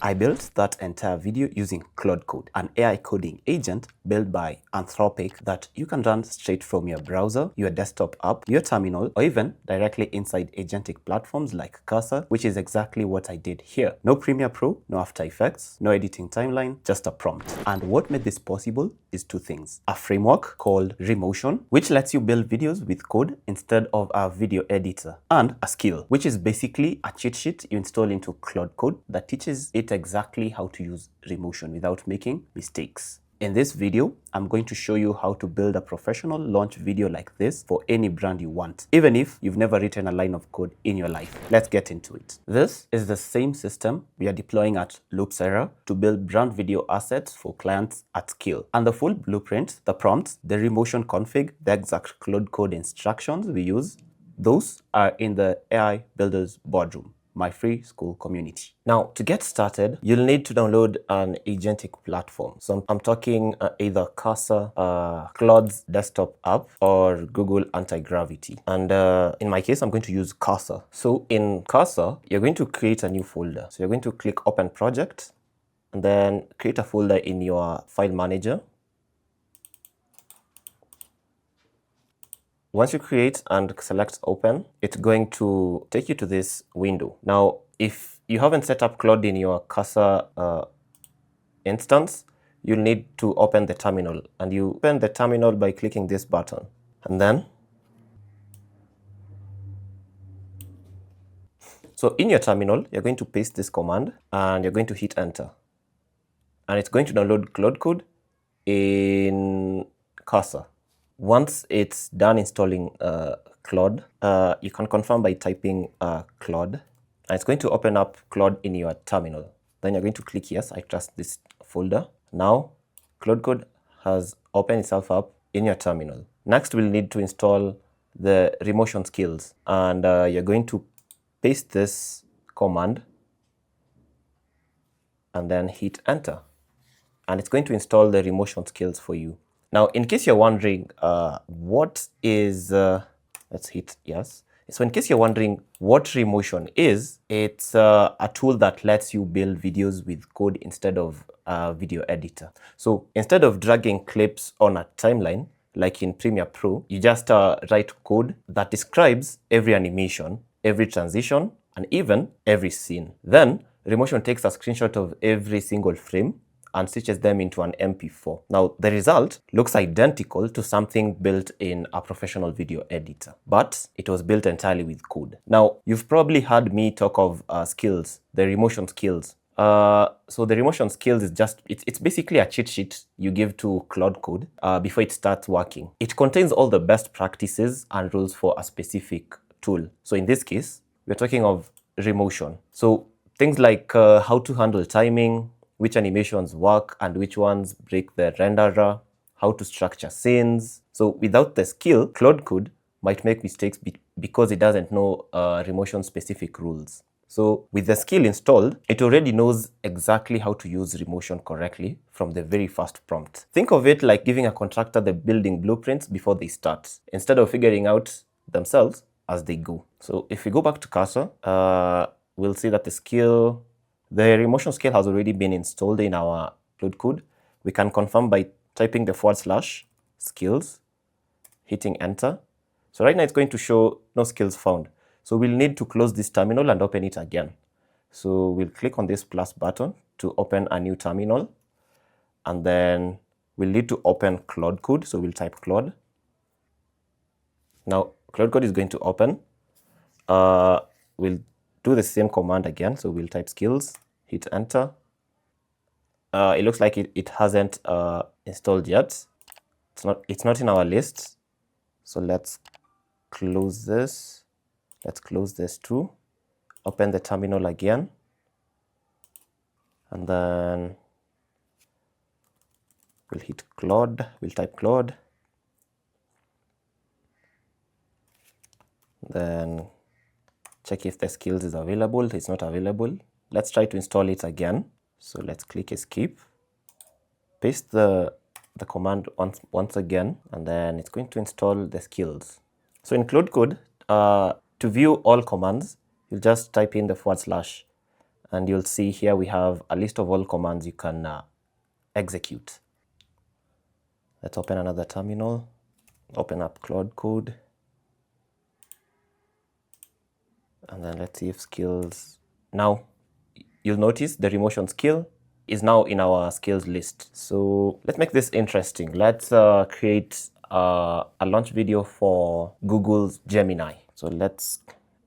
I built that entire video using Claude Code, an AI coding agent built by Anthropic that you can run straight from your browser, your desktop app, your terminal, or even directly inside agentic platforms like Cursor, which is exactly what I did here. No Premiere Pro, no After Effects, no editing timeline, just a prompt. And what made this possible is two things. A framework called Remotion, which lets you build videos with code instead of a video editor, and a skill, which is basically a cheat sheet you install into Claude Code that teaches it exactly how to use Remotion without making mistakes. In this video, I'm going to show you how to build a professional launch video like this for any brand you want, even if you've never written a line of code in your life. Let's get into it. This is the same system we are deploying at Loopsera to build brand video assets for clients at scale. And the full blueprint, the prompts, the Remotion config, the exact Claude Code instructions we use, those are in the AI Builders Boardroom, my free school community. Now, to get started, you'll need to download an agentic platform. So I'm talking either Cursor, Claude's desktop app, or Google Anti-Gravity. And in my case, I'm going to use Cursor. So in Cursor, you're going to create a new folder. So you're going to click Open Project, and then create a folder in your file manager. Once you create and select open, it's going to take you to this window. Now, if you haven't set up Claude in your Cursor instance, you'll need to open the terminal. And you open the terminal by clicking this button. And then, so in your terminal, you're going to paste this command and you're going to hit enter. And it's going to download Claude Code in Cursor. Once it's done installing Claude, you can confirm by typing Claude. And it's going to open up Claude in your terminal. Then you're going to click yes, I trust this folder. Now, Claude Code has opened itself up in your terminal. Next, we'll need to install the Remotion skills. And you're going to paste this command and then hit enter. And it's going to install the Remotion skills for you. Now, in case you're wondering what is, let's hit yes. So in case you're wondering what Remotion is, it's a tool that lets you build videos with code instead of a video editor. So instead of dragging clips on a timeline, like in Premiere Pro, you just write code that describes every animation, every transition, and even every scene. Then Remotion takes a screenshot of every single frame and stitches them into an MP4. Now, the result looks identical to something built in a professional video editor, but it was built entirely with code. Now, you've probably heard me talk of skills, the Remotion skills. So the Remotion skills is just, it's basically a cheat sheet you give to Claude Code before it starts working. It contains all the best practices and rules for a specific tool. So in this case, we're talking of Remotion. So things like how to handle timing, which animations work and which ones break the renderer, how to structure scenes. So without the skill, Claude Code might make mistakes because it doesn't know Remotion specific rules. So with the skill installed, it already knows exactly how to use Remotion correctly from the very first prompt. Think of it like giving a contractor the building blueprints before they start, instead of figuring out themselves as they go. So if we go back to Cursor, we'll see that the Remotion skill has already been installed in our Claude Code. We can confirm by typing the / skills, hitting enter. So right now it's going to show no skills found. So we'll need to close this terminal and open it again. So we'll click on this plus button to open a new terminal. And then we'll need to open Claude Code. So we'll type Claude. Now Claude Code is going to open. We'll do the same command again. So we'll type skills, hit enter. It looks like it hasn't installed yet. It's not in our list. So let's close this. Let's close this too. Open the terminal again. And then we'll hit Claude. We'll type Claude. Then check if the skills is available. It's not available. Let's try to install it again. So let's click escape. Paste the command once again, and then it's going to install the skills. So in Claude Code, to view all commands, you'll just type in the / And you'll see here we have a list of all commands you can execute. Let's open another terminal, open up Claude Code, and then let's see if skills. Now, you'll notice the Remotion skill is now in our skills list. So let's make this interesting. Let's create a launch video for Google's Gemini. So let's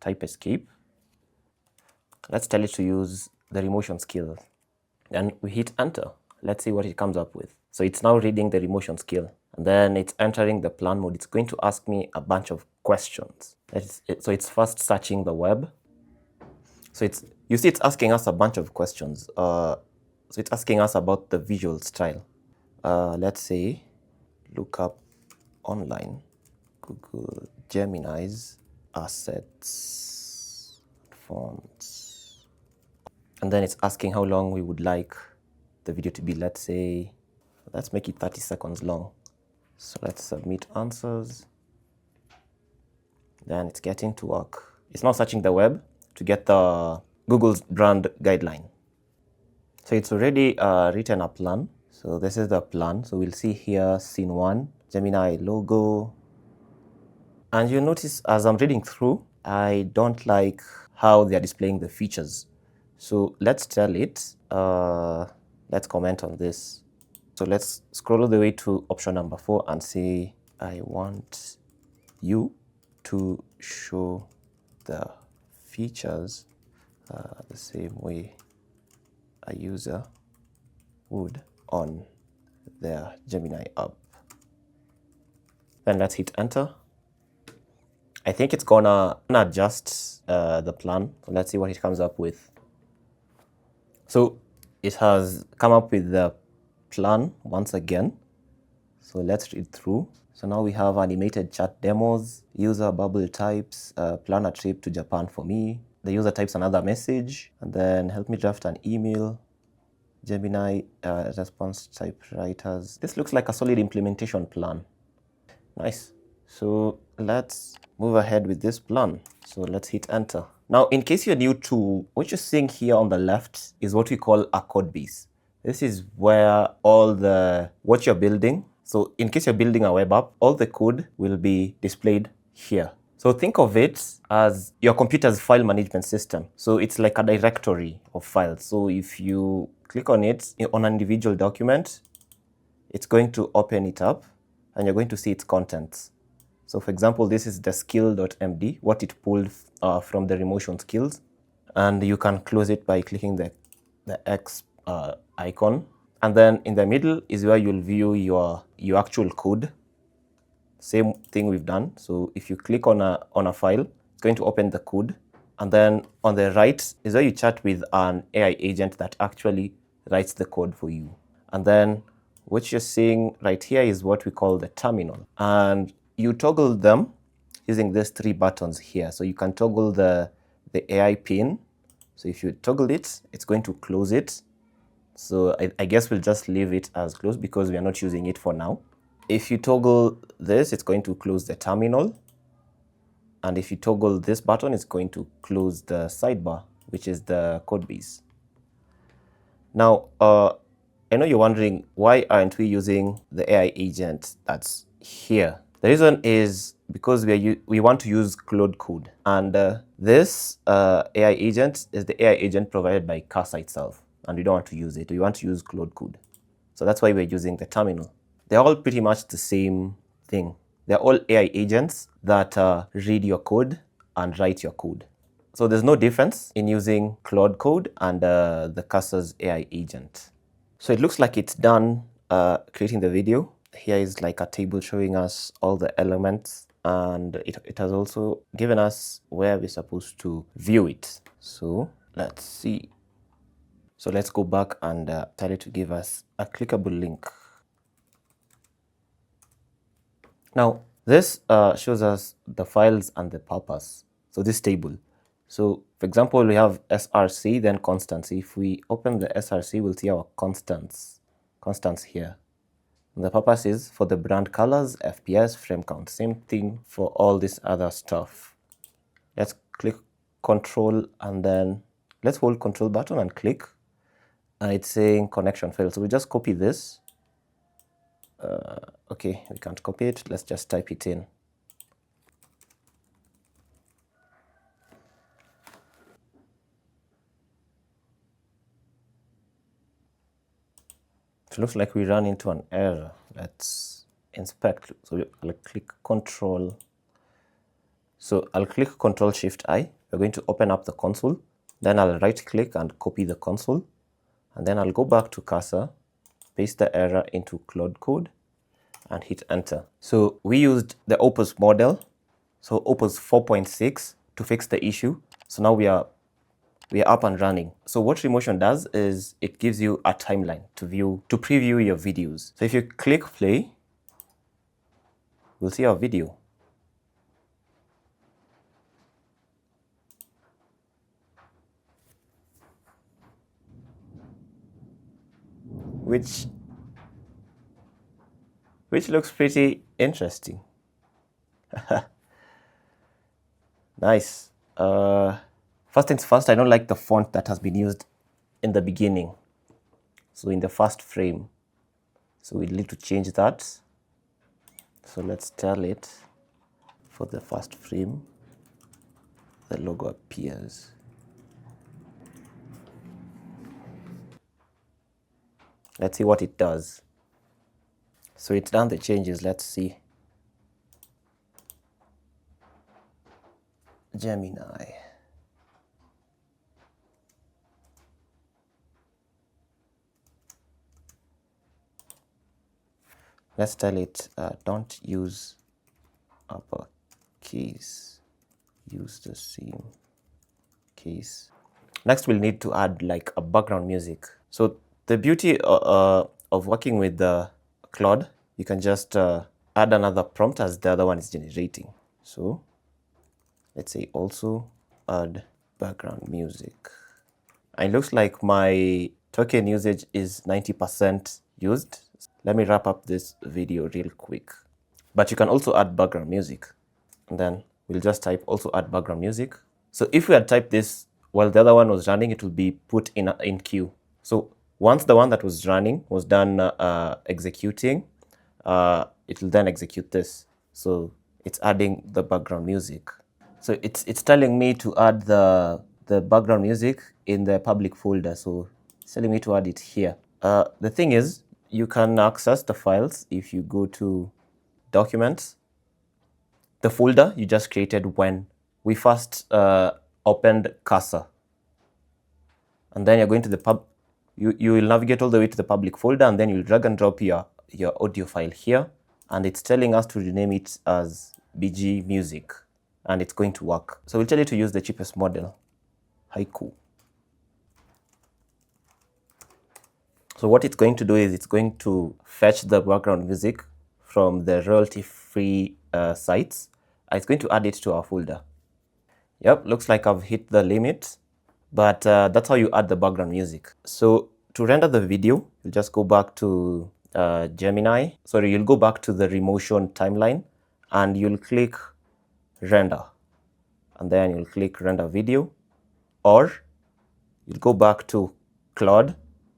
type escape. Let's tell it to use the Remotion skill. Then we hit enter. Let's see what it comes up with. So it's now reading the Remotion skill. And then it's entering the plan mode. It's going to ask me a bunch of questions. So it's first searching the web. So you see it's asking us a bunch of questions. So it's asking us about the visual style. Let's say, look up online, Google Gemini's assets, fonts. And then it's asking how long we would like the video to be. Let's say, let's make it 30 seconds long. So let's submit answers. Then it's getting to work. It's now searching the web to get the Google's brand guideline. So it's already written a plan. So this is the plan. So we'll see here scene 1, Gemini logo. And you'll notice as I'm reading through, I don't like how they are displaying the features. So let's tell it, let's comment on this. So let's scroll all the way to option number 4 and say, I want you to show the features the same way a user would on their Gemini app. Then let's hit enter. I think it's gonna adjust the plan. So let's see what it comes up with. So it has come up with the plan once again. So let's read through. So now we have animated chat demos, user bubble types, plan a trip to Japan for me. The user types another message, and then help me draft an email. Gemini response typewriters. This looks like a solid implementation plan. Nice. So let's move ahead with this plan. So let's hit enter. Now, in case you're new to, what you're seeing here on the left is what we call a code base. This is where all what you're building. So in case you're building a web app, all the code will be displayed here. So think of it as your computer's file management system. So it's like a directory of files. So if you click on it on an individual document, it's going to open it up and you're going to see its contents. So for example, this is the skill.md, what it pulled from the Remotion skills. And you can close it by clicking the X icon. And then in the middle is where you'll view your actual code. Same thing we've done. So if you click on a file, it's going to open the code. And then on the right is where you chat with an AI agent that actually writes the code for you. And then what you're seeing right here is what we call the terminal. And you toggle them using these 3 buttons here. So you can toggle the AI pin. So if you toggle it, it's going to close it. So I guess we'll just leave it as closed because we are not using it for now. If you toggle this, it's going to close the terminal. And if you toggle this button, it's going to close the sidebar, which is the code base. Now, I know you're wondering, why aren't we using the AI agent that's here? The reason is because we want to use Claude Code. And this AI agent is the AI agent provided by Casa itself. And we don't want to use it. We want to use Claude Code. So that's why we're using the terminal. They're all pretty much the same thing. They're all AI agents that read your code and write your code. So there's no difference in using Claude Code and the Casa's AI agent. So it looks like it's done creating the video. Here is like a table showing us all the elements, and it has also given us where we're supposed to view it. So let's see. So let's go back and tell it to give us a clickable link. Now, this shows us the files and the purpose. So this table. So for example, we have src, then constants. If we open the src, we'll see our constants here. And the purpose is for the brand colors, FPS, frame count. Same thing for all this other stuff. Let's click Control and then let's hold Control button and click, and it's saying connection failed. So we just copy this. Okay, we can't copy it. Let's just type it in. It looks like we ran into an error. Let's inspect. So I'll click Control. So I'll click Control Shift I. We're going to open up the console. Then I'll right click and copy the console. And then I'll go back to cursor, paste the error into Claude Code, and hit enter. So we used the Opus model, so Opus 4.6 to fix the issue. So now we are up and running. So what Remotion does is it gives you a timeline to preview your videos. So if you click play, we'll see our video. Which looks pretty interesting. Nice. First things first, I don't like the font that has been used in the beginning. So in the first frame. So we need to change that. So let's tell it for the first frame, the logo appears. Let's see what it does. So it's done the changes. Let's see. Gemini. Let's tell it don't use uppercase, use the same case. Next, we'll need to add like a background music. So the beauty of working with the Claude, you can just add another prompt as the other one is generating. So let's say also add background music. And it looks like my token usage is 90% used. Let me wrap up this video real quick. But you can also add background music. And then we'll just type also add background music. So if we had typed this while the other one was running, it will be put in queue. So once the one that was running was done executing, it will then execute this. So it's adding the background music. So it's telling me to add the background music in the public folder. So it's telling me to add it here. The thing is, you can access the files if you go to Documents, the folder you just created when we first opened cursor. And then you're going to the you will navigate all the way to the public folder, and then you'll drag and drop your audio file here. And it's telling us to rename it as BG Music, and it's going to work. So we'll tell you to use the cheapest model, Haiku. So what it's going to do is it's going to fetch the background music from the royalty-free sites. It's going to add it to our folder. Yep, looks like I've hit the limit, but that's how you add the background music. So to render the video, you'll just go back to Gemini. Sorry, you'll go back to the Remotion timeline, and you'll click Render. And then you'll click Render Video, or you'll go back to Claude,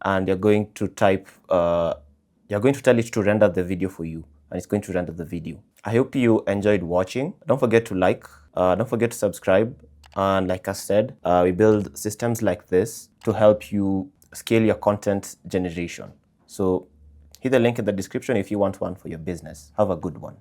and you're going to type, you're going to tell it to render the video for you, and it's going to render the video. I hope you enjoyed watching. Don't forget to like, don't forget to subscribe. And like I said, we build systems like this to help you scale your content generation. So hit the link in the description if you want one for your business. Have a good one.